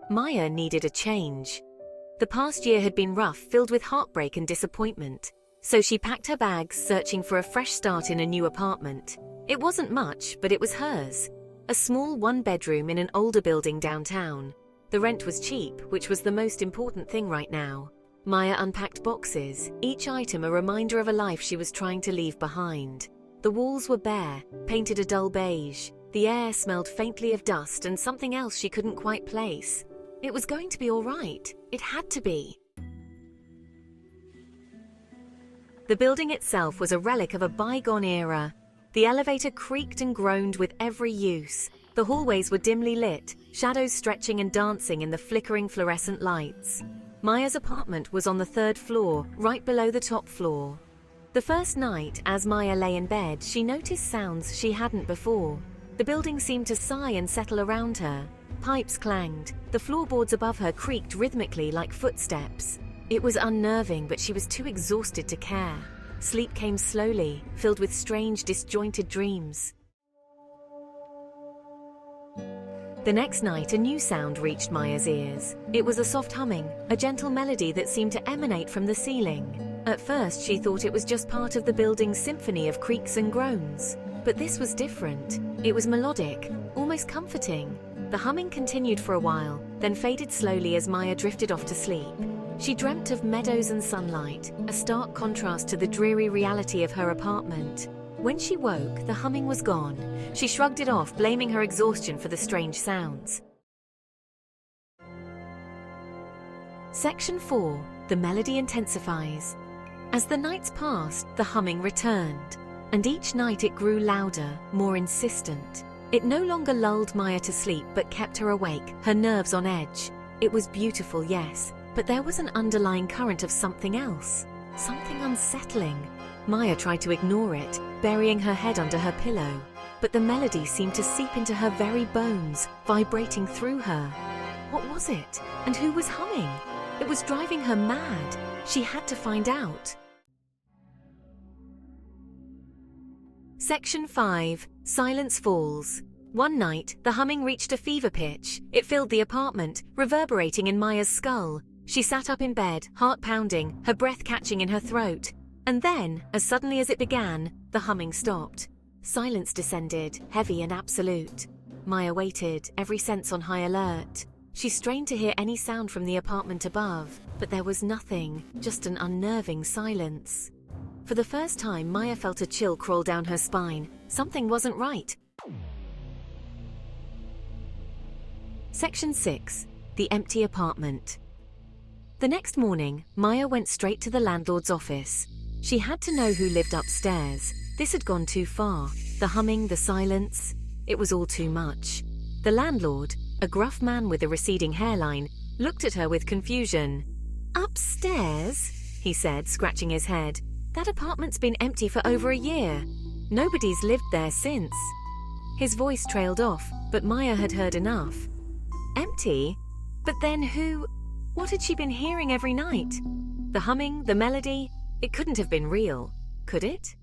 Maya needed a change. The past year had been rough, filled with heartbreak and disappointment. So she packed her bags, searching for a fresh start in a new apartment. It wasn't much, but it was hers. A small one-bedroom in an older building downtown. The rent was cheap, which was the most important thing right now. Maya unpacked boxes, each item a reminder of a life she was trying to leave behind. The walls were bare, painted a dull beige. The air smelled faintly of dust and something else she couldn't quite place. It was going to be all right. It had to be. The building itself was a relic of a bygone era. The elevator creaked and groaned with every use. The hallways were dimly lit, shadows stretching and dancing in the flickering fluorescent lights. Maya's apartment was on the 3rd floor, right below the top floor. The first night, as Maya lay in bed, she noticed sounds she hadn't before. The building seemed to sigh and settle around her. Pipes clanged. The floorboards above her creaked rhythmically like footsteps. It was unnerving, but she was too exhausted to care. Sleep came slowly, filled with strange, disjointed dreams. The next night, a new sound reached Maya's ears. It was a soft humming, a gentle melody that seemed to emanate from the ceiling. At first, she thought it was just part of the building's symphony of creaks and groans. But this was different. It was melodic, almost comforting. The humming continued for a while, then faded slowly as Maya drifted off to sleep. She dreamt of meadows and sunlight, a stark contrast to the dreary reality of her apartment. When she woke, the humming was gone. She shrugged it off, blaming her exhaustion for the strange sounds. Section 4. The melody intensifies. As the nights passed, the humming returned. And each night it grew louder, more insistent. It no longer lulled Maya to sleep, but kept her awake, her nerves on edge. It was beautiful, yes, but there was an underlying current of something else. Something unsettling. Maya tried to ignore it, burying her head under her pillow. But the melody seemed to seep into her very bones, vibrating through her. What was it? And who was humming? It was driving her mad. She had to find out. Section 5. Silence Falls. One night, the humming reached a fever pitch. It filled the apartment, reverberating in Maya's skull. She sat up in bed, heart pounding, her breath catching in her throat. And then, as suddenly as it began, the humming stopped. Silence descended, heavy and absolute. Maya waited, every sense on high alert. She strained to hear any sound from the apartment above, but there was nothing, just an unnerving silence. For the first time, Maya felt a chill crawl down her spine. Something wasn't right. Section 6. The Empty Apartment. The next morning, Maya went straight to the landlord's office. She had to know who lived upstairs. This had gone too far. The humming, the silence. It was all too much. The landlord, a gruff man with a receding hairline, looked at her with confusion. "Upstairs?" he said, scratching his head. "That apartment's been empty for over a year. Nobody's lived there since." His voice trailed off, but Maya had heard enough. Empty? But then who? What had she been hearing every night? The humming, the melody? It couldn't have been real, could it?